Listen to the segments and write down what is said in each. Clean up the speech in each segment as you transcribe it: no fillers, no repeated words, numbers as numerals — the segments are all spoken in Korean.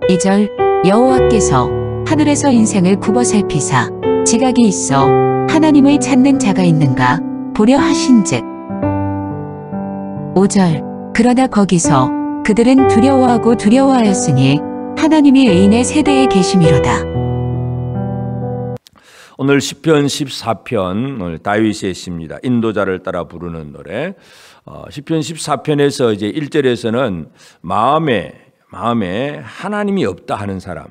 2절 여호와께서 하늘에서 인생을 굽어 살피사 지각이 있어 하나님을 찾는 자가 있는가 보려 하신즉. 5절 그러나 거기서 그들은 두려워하고 두려워하였으니 하나님이 의인의 세대에 계심이로다. 오늘 시편 14편 오늘 다윗의 시입니다. 인도자를 따라 부르는 노래. 시편 14편에서 이제 1절에서는 마음에 하나님이 없다 하는 사람,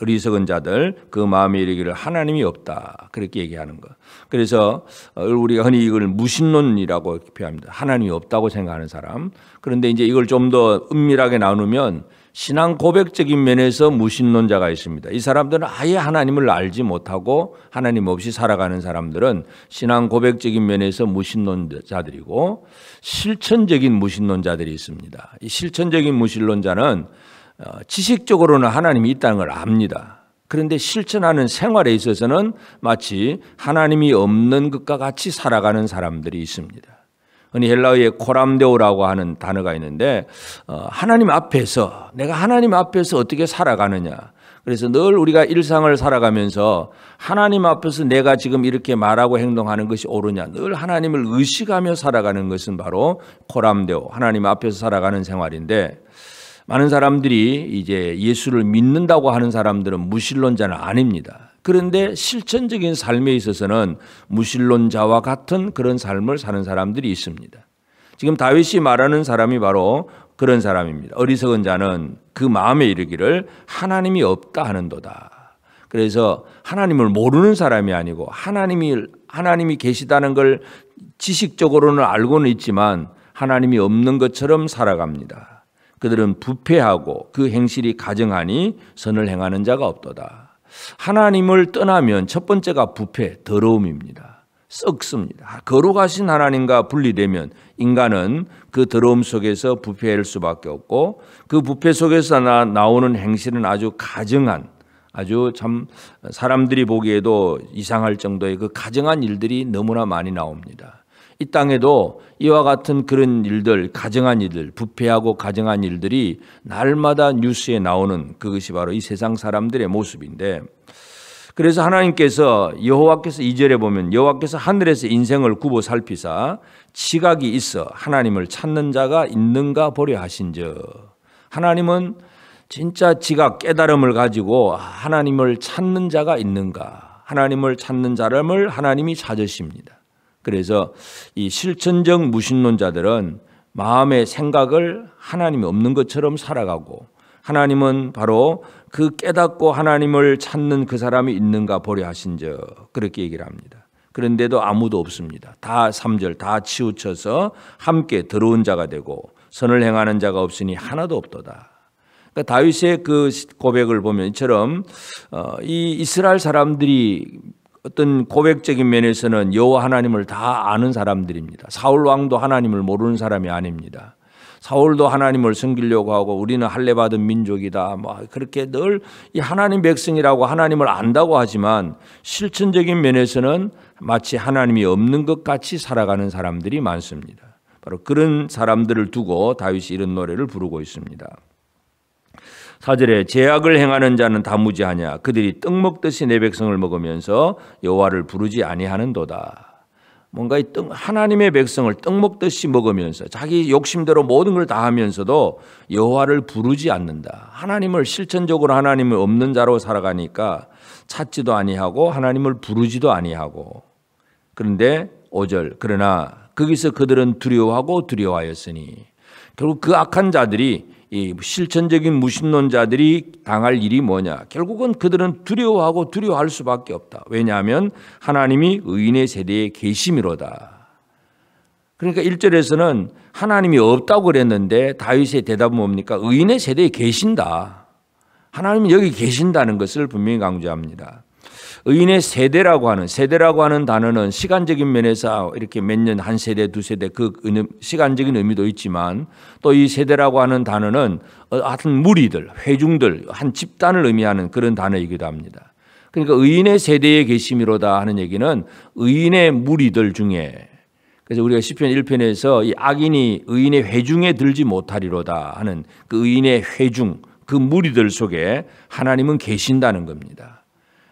어리석은 자들 그 마음에 이르기를 하나님이 없다 그렇게 얘기하는 것. 그래서 우리가 흔히 이걸 무신론이라고 표현합니다. 하나님이 없다고 생각하는 사람. 그런데 이제 이걸 좀 더 은밀하게 나누면 신앙 고백적인 면에서 무신론자가 있습니다. 이 사람들은 아예 하나님을 알지 못하고 하나님 없이 살아가는 사람들은 신앙 고백적인 면에서 무신론자들이고, 실천적인 무신론자들이 있습니다. 이 실천적인 무신론자는 지식적으로는 하나님이 있다는 걸 압니다. 그런데 실천하는 생활에 있어서는 마치 하나님이 없는 것과 같이 살아가는 사람들이 있습니다. 흔히 헬라어의 코람데오라고 하는 단어가 있는데, 하나님 앞에서, 내가 하나님 앞에서 어떻게 살아가느냐. 그래서 늘 우리가 일상을 살아가면서 하나님 앞에서 내가 지금 이렇게 말하고 행동하는 것이 옳으냐, 늘 하나님을 의식하며 살아가는 것은 바로 코람데오, 하나님 앞에서 살아가는 생활인데, 많은 사람들이 이제 예수를 믿는다고 하는 사람들은 무신론자는 아닙니다. 그런데 실천적인 삶에 있어서는 무신론자와 같은 그런 삶을 사는 사람들이 있습니다. 지금 다윗이 말하는 사람이 바로 그런 사람입니다. 어리석은 자는 그 마음에 이르기를 하나님이 없다 하는도다. 그래서 하나님을 모르는 사람이 아니고 하나님이 계시다는 걸 지식적으로는 알고는 있지만 하나님이 없는 것처럼 살아갑니다. 그들은 부패하고 그 행실이 가증하니 선을 행하는 자가 없도다. 하나님을 떠나면 첫 번째가 부패, 더러움입니다. 썩습니다. 거룩하신 하나님과 분리되면 인간은 그 더러움 속에서 부패할 수밖에 없고, 그 부패 속에서 나오는 행실은 아주 가증한, 아주 참 사람들이 보기에도 이상할 정도의 그 가증한 일들이 너무나 많이 나옵니다. 이 땅에도 이와 같은 그런 일들, 가증한 일들, 부패하고 가증한 일들이 날마다 뉴스에 나오는 그것이 바로 이 세상 사람들의 모습인데, 그래서 하나님께서 여호와께서 2절에 보면 여호와께서 하늘에서 인생을 굽어 살피사 지각이 있어 하나님을 찾는 자가 있는가 보려 하신즉. 하나님은 진짜 지각, 깨달음을 가지고 하나님을 찾는 자가 있는가, 하나님을 찾는 사람을 하나님이 찾으십니다. 그래서 이 실천적 무신론자들은 마음의 생각을 하나님이 없는 것처럼 살아가고, 하나님은 바로 그 깨닫고 하나님을 찾는 그 사람이 있는가 보려 하신즉 그렇게 얘기를 합니다. 그런데도 아무도 없습니다. 다 3절 다 치우쳐서 함께 더러운 자가 되고 선을 행하는 자가 없으니 하나도 없도다. 그러니까 다윗의 그 고백을 보면 이처럼 이 이스라엘 사람들이 어떤 고백적인 면에서는 여호와 하나님을 다 아는 사람들입니다. 사울 왕도 하나님을 모르는 사람이 아닙니다. 사울도 하나님을 섬기려고 하고 우리는 할례 받은 민족이다, 그렇게 늘 이 하나님 백성이라고 하나님을 안다고 하지만 실천적인 면에서는 마치 하나님이 없는 것 같이 살아가는 사람들이 많습니다. 바로 그런 사람들을 두고 다윗이 이런 노래를 부르고 있습니다. 4절에 죄악을 행하는 자는 다 무지하냐, 그들이 떡 먹듯이 내 백성을 먹으면서 여호와를 부르지 아니하는도다. 뭔가 이 하나님의 백성을 떡 먹듯이 먹으면서 자기 욕심대로 모든 걸 다 하면서도 여호와를 부르지 않는다. 하나님을 실천적으로 하나님을 없는 자로 살아가니까 찾지도 아니하고 하나님을 부르지도 아니하고. 그런데 5절 그러나 거기서 그들은 두려워하고 두려워하였으니, 결국 그 악한 자들이, 이 실천적인 무신론자들이 당할 일이 뭐냐, 결국은 그들은 두려워하고 두려워할 수밖에 없다. 왜냐하면 하나님이 의인의 세대에 계심이로다. 그러니까 1절에서는 하나님이 없다고 그랬는데 다윗의 대답은 뭡니까? 의인의 세대에 계신다. 하나님이 여기 계신다는 것을 분명히 강조합니다. 의인의 세대라고 하는 단어는 시간적인 면에서 이렇게 몇 년, 한 세대, 두 세대 그 시간적인 의미도 있지만, 또 이 세대라고 하는 단어는 하여튼 무리들, 회중들, 한 집단을 의미하는 그런 단어이기도 합니다. 그러니까 의인의 세대에 계심이로다 하는 얘기는 의인의 무리들 중에, 그래서 우리가 시편 1편에서 이 악인이 의인의 회중에 들지 못하리로다 하는 그 의인의 회중, 그 무리들 속에 하나님은 계신다는 겁니다.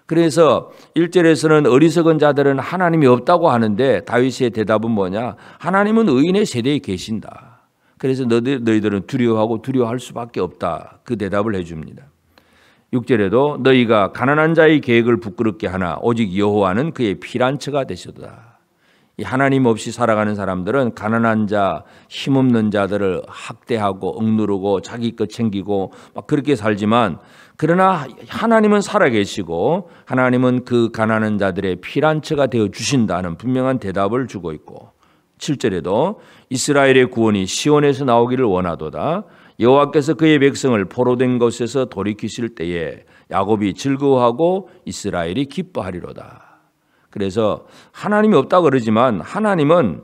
그래서 1절에서는 어리석은 자들은 하나님이 없다고 하는데 다윗의 대답은 뭐냐? 하나님은 의인의 세대에 계신다. 그래서 너희들은 두려워하고 두려워할 수밖에 없다. 그 대답을 해줍니다. 6절에도 너희가 가난한 자의 계획을 부끄럽게 하나 오직 여호와는 그의 피난처가 되시도다. 이 하나님 없이 살아가는 사람들은 가난한 자, 힘없는 자들을 학대하고 억누르고 자기 것 챙기고 막 그렇게 살지만 그러나 하나님은 살아계시고 하나님은 그 가난한 자들의 피난처가 되어 주신다는 분명한 대답을 주고 있고 7절에도 이스라엘의 구원이 시온에서 나오기를 원하도다. 여호와께서 그의 백성을 포로된 곳에서 돌이키실 때에 야곱이 즐거워하고 이스라엘이 기뻐하리로다. 그래서 하나님이 없다고 그러지만 하나님은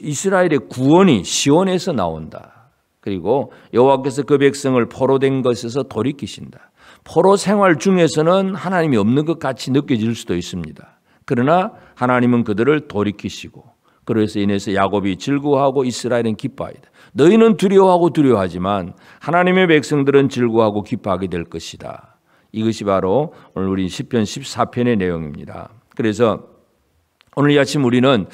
이스라엘의 구원이 시온에서 나온다. 그리고 여호와께서 그 백성을 포로된 것에서 돌이키신다. 포로 생활 중에서는 하나님이 없는 것 같이 느껴질 수도 있습니다. 그러나 하나님은 그들을 돌이키시고 그래서 인해서 야곱이 즐거워하고 이스라엘은 기뻐하리다. 너희는 두려워하고 두려워하지만 하나님의 백성들은 즐거워하고 기뻐하게 될 것이다. 이것이 바로 오늘 우리 시편 14편의 내용입니다. 그래서 오늘 이 아침 우리는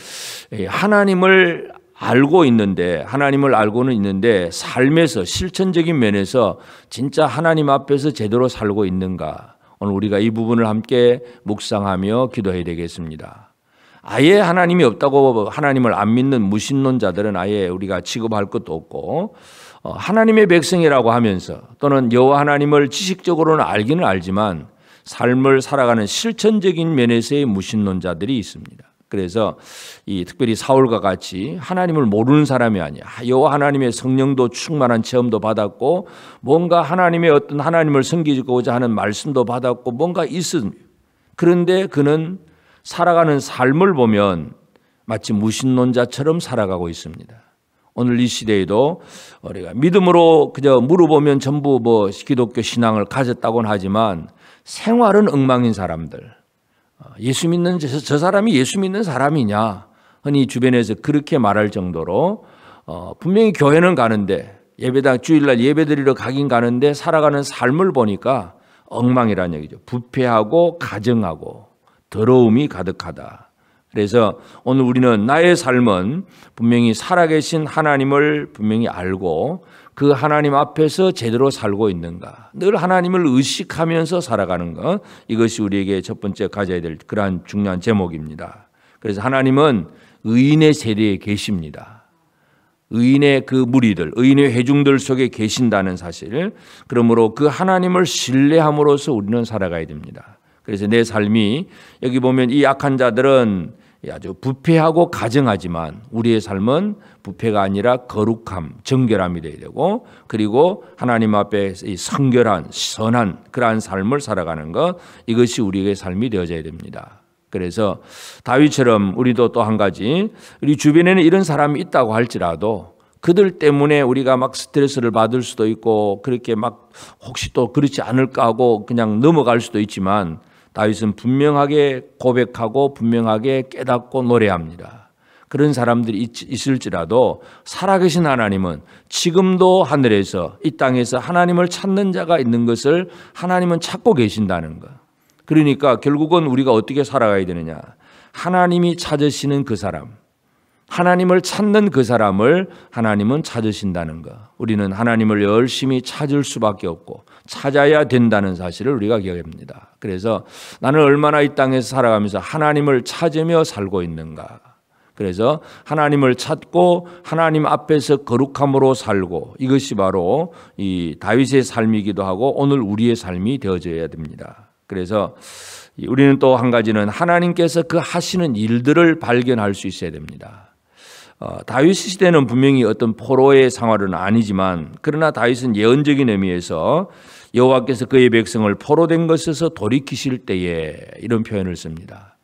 하나님을 알고 있는데 하나님을 알고는 있는데 삶에서 실천적인 면에서 진짜 하나님 앞에서 제대로 살고 있는가? 오늘 우리가 이 부분을 함께 묵상하며 기도해야 되겠습니다. 아예 하나님이 없다고 하나님을 안 믿는 무신론자들은 아예 우리가 취급할 것도 없고 하나님의 백성이라고 하면서 또는 여호와 하나님을 지식적으로는 알기는 알지만 삶을 살아가는 실천적인 면에서의 무신론자들이 있습니다. 그래서 이 특별히 사울과 같이 하나님을 모르는 사람이 아니야. 여호와 하나님의 성령도 충만한 체험도 받았고 뭔가 하나님의 어떤 하나님을 섬기고자 하는 말씀도 받았고 뭔가 있습니다. 그런데 그는 살아가는 삶을 보면 마치 무신론자처럼 살아가고 있습니다. 오늘 이 시대에도 우리가 믿음으로 그저 물어보면 전부 뭐 기독교 신앙을 가졌다고는 하지만 생활은 엉망인 사람들. 예수 믿는 저 사람이 예수 믿는 사람이냐? 흔히 주변에서 그렇게 말할 정도로 분명히 교회는 가는데 예배당 주일날 예배드리러 가긴 가는데 살아가는 삶을 보니까 엉망이라는 얘기죠. 부패하고 가정하고 더러움이 가득하다. 그래서 오늘 우리는 나의 삶은 분명히 살아계신 하나님을 분명히 알고 그 하나님 앞에서 제대로 살고 있는가. 늘 하나님을 의식하면서 살아가는 것. 이것이 우리에게 첫 번째 가져야 될 그러한 중요한 제목입니다. 그래서 하나님은 의인의 세대에 계십니다. 의인의 그 무리들, 의인의 회중들 속에 계신다는 사실. 그러므로 그 하나님을 신뢰함으로써 우리는 살아가야 됩니다. 그래서 내 삶이 여기 보면 이 약한 자들은 아주 부패하고 가정하지만 우리의 삶은 부패가 아니라 거룩함, 정결함이 되어야 되고 그리고 하나님 앞에 이 성결한, 선한 그러한 삶을 살아가는 것 이것이 우리의 삶이 되어져야 됩니다. 그래서 다윗처럼 우리도 또 한 가지 우리 주변에는 이런 사람이 있다고 할지라도 그들 때문에 우리가 막 스트레스를 받을 수도 있고 그렇게 막 혹시 또 그렇지 않을까 하고 그냥 넘어갈 수도 있지만 다윗은 분명하게 고백하고 분명하게 깨닫고 노래합니다. 그런 사람들이 있을지라도 살아계신 하나님은 지금도 하늘에서 이 땅에서 하나님을 찾는 자가 있는 것을 하나님은 찾고 계신다는 것. 그러니까 결국은 우리가 어떻게 살아가야 되느냐. 하나님이 찾으시는 그 사람, 하나님을 찾는 그 사람을 하나님은 찾으신다는 것. 우리는 하나님을 열심히 찾을 수밖에 없고 찾아야 된다는 사실을 우리가 기억해야 합니다. 그래서 나는 얼마나 이 땅에서 살아가면서 하나님을 찾으며 살고 있는가. 그래서 하나님을 찾고 하나님 앞에서 거룩함으로 살고 이것이 바로 이 다윗의 삶이기도 하고 오늘 우리의 삶이 되어져야 됩니다. 그래서 우리는 또 한 가지는 하나님께서 그 하시는 일들을 발견할 수 있어야 됩니다. 다윗 시대는 분명히 어떤 포로의 생활은 아니지만 그러나 다윗은 예언적인 의미에서 여호와께서 그의 백성을 포로된 것에서 돌이키실 때에 이런 표현을 씁니다.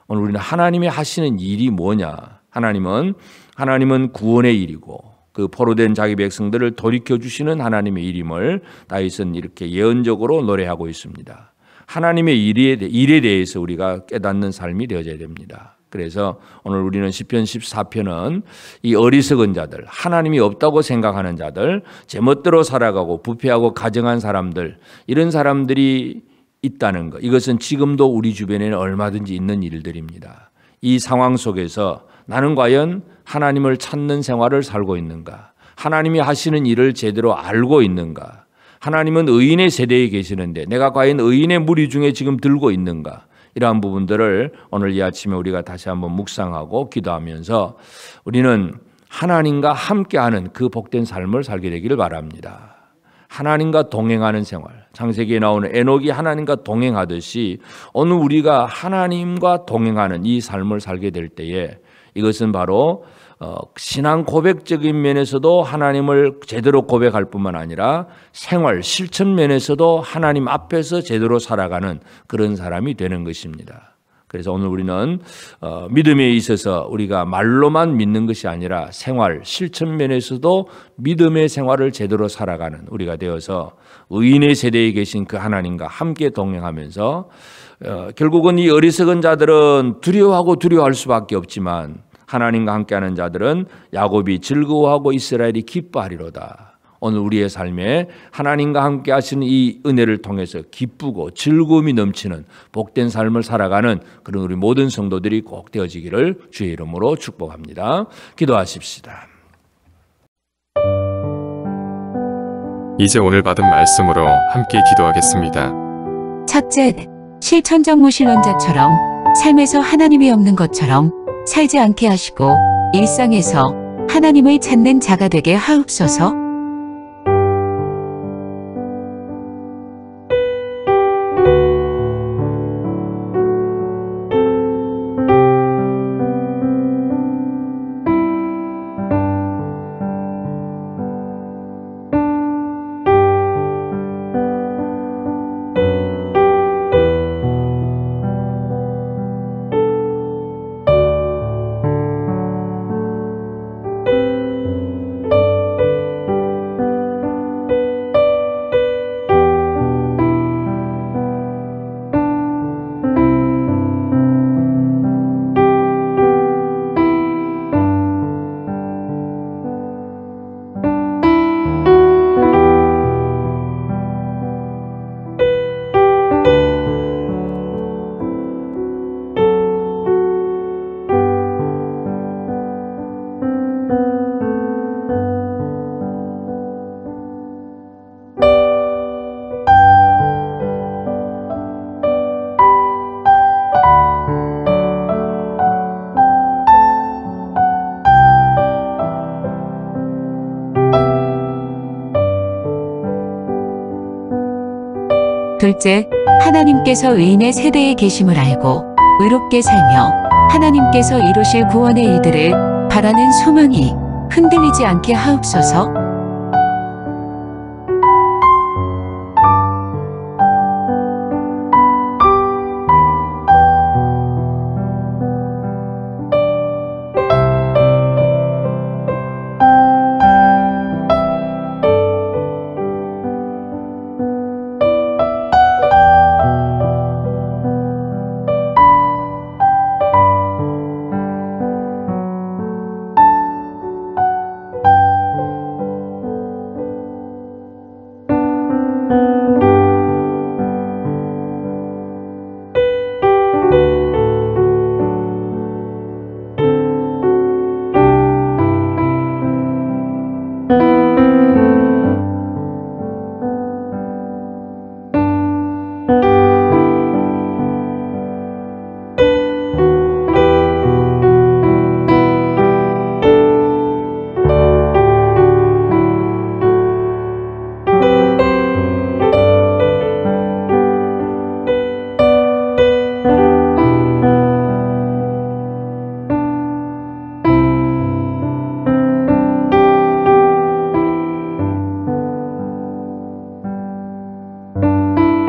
오늘 우리는 하나님이 하시는 일이 뭐냐? 하나님은 구원의 일이고 그 포로된 자기 백성들을 돌이켜 주시는 하나님의 일임을 다윗은 이렇게 예언적으로 노래하고 있습니다. 하나님의 일에 대해서 우리가 깨닫는 삶이 되어져야 됩니다. 그래서 오늘 우리는 시편 14편은 이 어리석은 자들, 하나님이 없다고 생각하는 자들, 제멋대로 살아가고 부패하고 가정한 사람들, 이런 사람들이 있다는 것. 이것은 지금도 우리 주변에는 얼마든지 있는 일들입니다. 이 상황 속에서 나는 과연 하나님을 찾는 생활을 살고 있는가? 하나님이 하시는 일을 제대로 알고 있는가? 하나님은 의인의 세대에 계시는데 내가 과연 의인의 무리 중에 지금 들고 있는가? 이러한 부분들을 오늘 이 아침에 우리가 다시 한번 묵상하고 기도하면서 우리는 하나님과 함께하는 그 복된 삶을 살게 되기를 바랍니다. 하나님과 동행하는 생활, 창세기에 나오는 에녹이 하나님과 동행하듯이 오늘 우리가 하나님과 동행하는 이 삶을 살게 될 때에 이것은 바로 신앙 고백적인 면에서도 하나님을 제대로 고백할 뿐만 아니라 생활 실천 면에서도 하나님 앞에서 제대로 살아가는 그런 사람이 되는 것입니다. 그래서 오늘 우리는 믿음에 있어서 우리가 말로만 믿는 것이 아니라 생활 실천 면에서도 믿음의 생활을 제대로 살아가는 우리가 되어서 의인의 세대에 계신 그 하나님과 함께 동행하면서 결국은 이 어리석은 자들은 두려워할 수밖에 없지만 하나님과 함께하는 자들은 야곱이 즐거워하고 이스라엘이 기뻐하리로다. 오늘 우리의 삶에 하나님과 함께 하시는 이 은혜를 통해서 기쁘고 즐거움이 넘치는 복된 삶을 살아가는 그런 우리 모든 성도들이 꼭 되어지기를 주의 이름으로 축복합니다. 기도하십시다. 이제 오늘 받은 말씀으로 함께 기도하겠습니다. 첫째, 실천적무실론자처럼 삶에서 하나님이 없는 것처럼 살지 않게 하시고 일상에서 하나님을 찾는 자가 되게 하옵소서. 둘째, 하나님께서 의인의 세대에 계심을 알고 의롭게 살며 하나님께서 이루실 구원의 일들을 바라는 소망이 흔들리지 않게 하옵소서.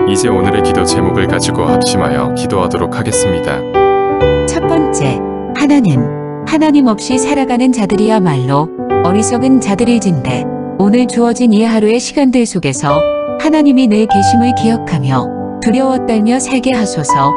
이제 오늘의 기도 제목을 가지고 합심하여 기도하도록 하겠습니다. 첫 번째, 하나님 없이 살아가는 자들이야말로 어리석은 자들일진데 오늘 주어진 이 하루의 시간들 속에서 하나님이 늘 계심을 기억하며 두려워 떨며 살게 하소서.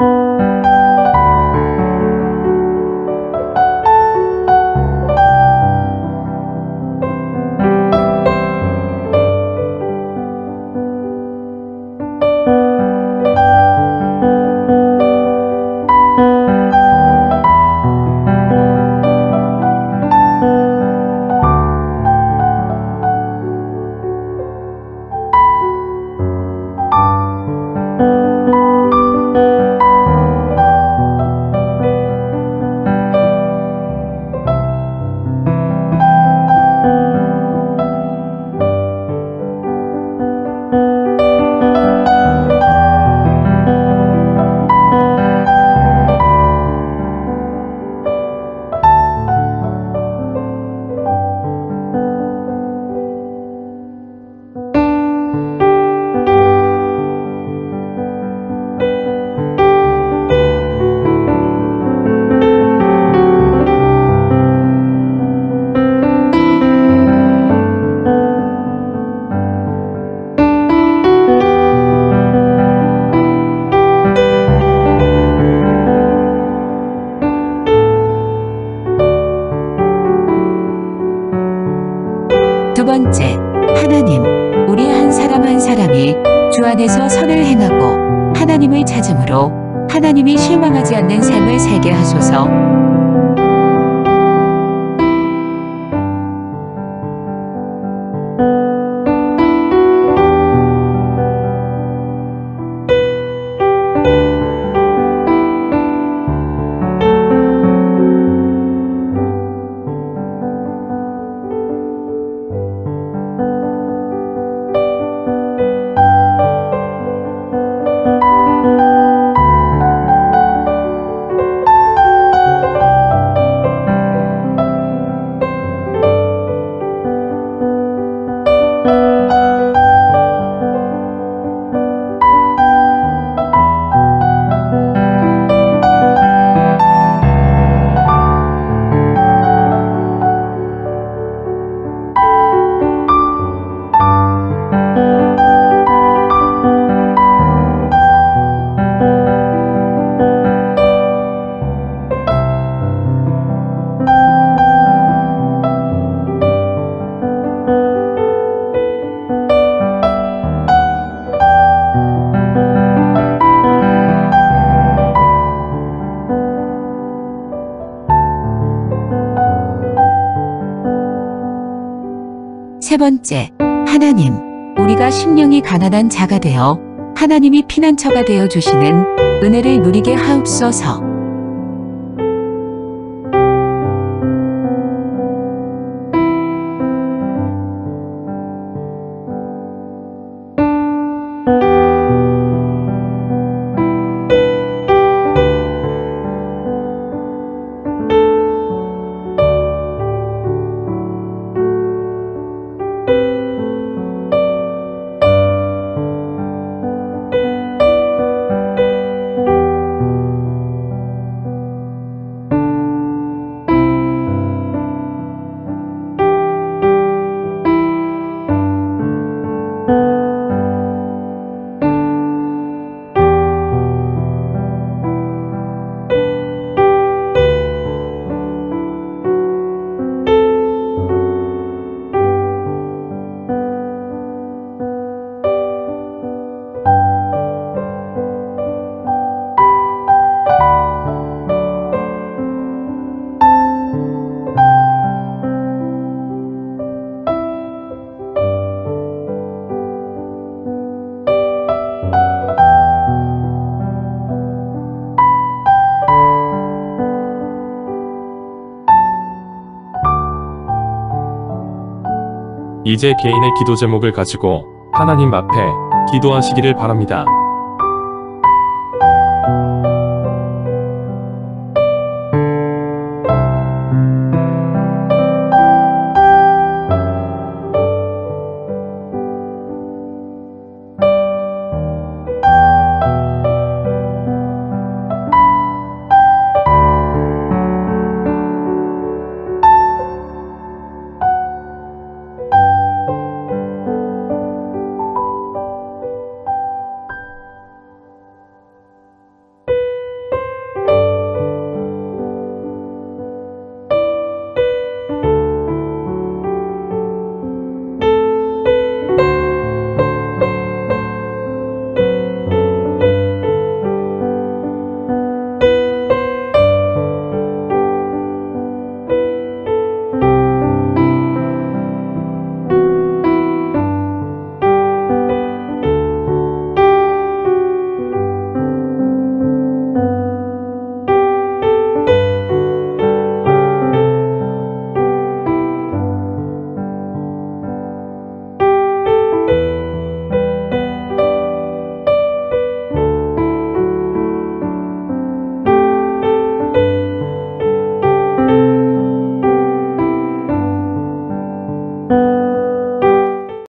두 번째, 하나님, 우리 한 사람 한 사람이 주 안에서 선을 행하고 하나님을 찾음으로 하나님이 실망하지 않는 삶을 살게 하소서. 세 번째, 하나님, 우리가 심령이 가난한 자가 되어 하나님이 피난처가 되어 주시는 은혜를 누리게 하옵소서. 이제 개인의 기도 제목을 가지고 하나님 앞에 기도하시기를 바랍니다.